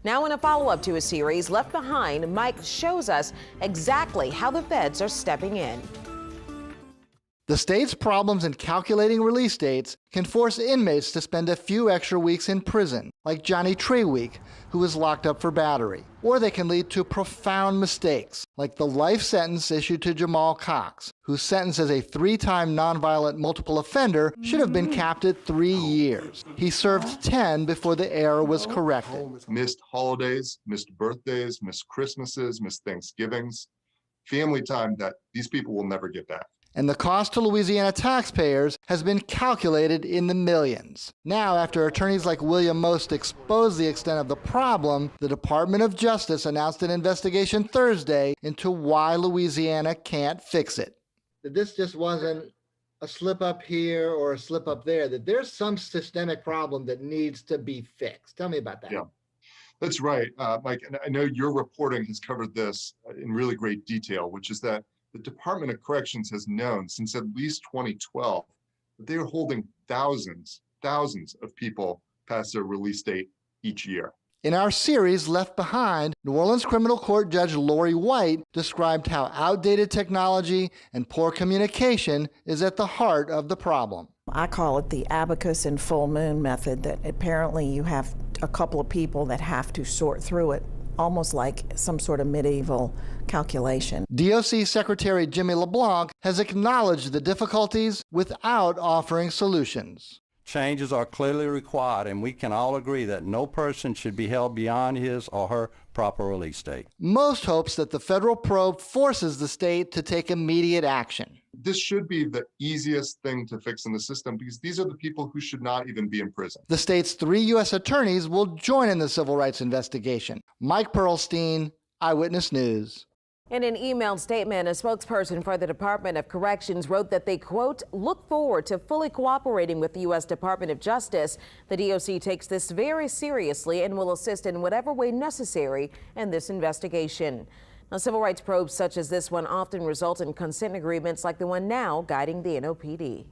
Now, in a follow-up to a series, Left Behind, Mike shows us exactly how the feds are stepping in. The state's problems in calculating release dates can force inmates to spend a few extra weeks in prison, like Johnny Treweek, who was locked up for battery. Or they can lead to profound mistakes, like the life sentence issued to Jamal Cox, whose sentence as a 3-time nonviolent multiple offender should have been capped at 3 years. He served 10 before the error was corrected. Missed holidays, missed birthdays, missed Christmases, missed Thanksgivings, family time that these people will never get back. And the cost to Louisiana taxpayers has been calculated in the millions. Now, after attorneys like William Most exposed the extent of the problem, the Department of Justice announced an investigation Thursday into why Louisiana can't fix it. That this just wasn't a slip up here or a slip up there, that there's some systemic problem that needs to be fixed. Tell me about that. Yeah, that's right, Mike. And I know your reporting has covered this in really great detail, which is that the Department of Corrections has known since at least 2012 that they are holding thousands of people past their release date each year. In our series, Left Behind, New Orleans Criminal Court Judge Lori White described how outdated technology and poor communication is at the heart of the problem. I call it the abacus and full moon method, that apparently you have a couple of people that have to sort through it, almost like some sort of medieval calculation. DOC Secretary Jimmy LeBlanc has acknowledged the difficulties without offering solutions. Changes are clearly required, and we can all agree that no person should be held beyond his or her proper release date. Most hopes that the federal probe forces the state to take immediate action. This should be the easiest thing to fix in the system because these are the people who should not even be in prison. The state's 3 U.S. attorneys will join in the civil rights investigation. Mike Perlstein, Eyewitness News. In an emailed statement, a spokesperson for the Department of Corrections wrote that they, quote, look forward to fully cooperating with the U.S. Department of Justice. The DOC takes this very seriously and will assist in whatever way necessary in this investigation. Now, civil rights probes such as this one often result in consent agreements like the one now guiding the NOPD.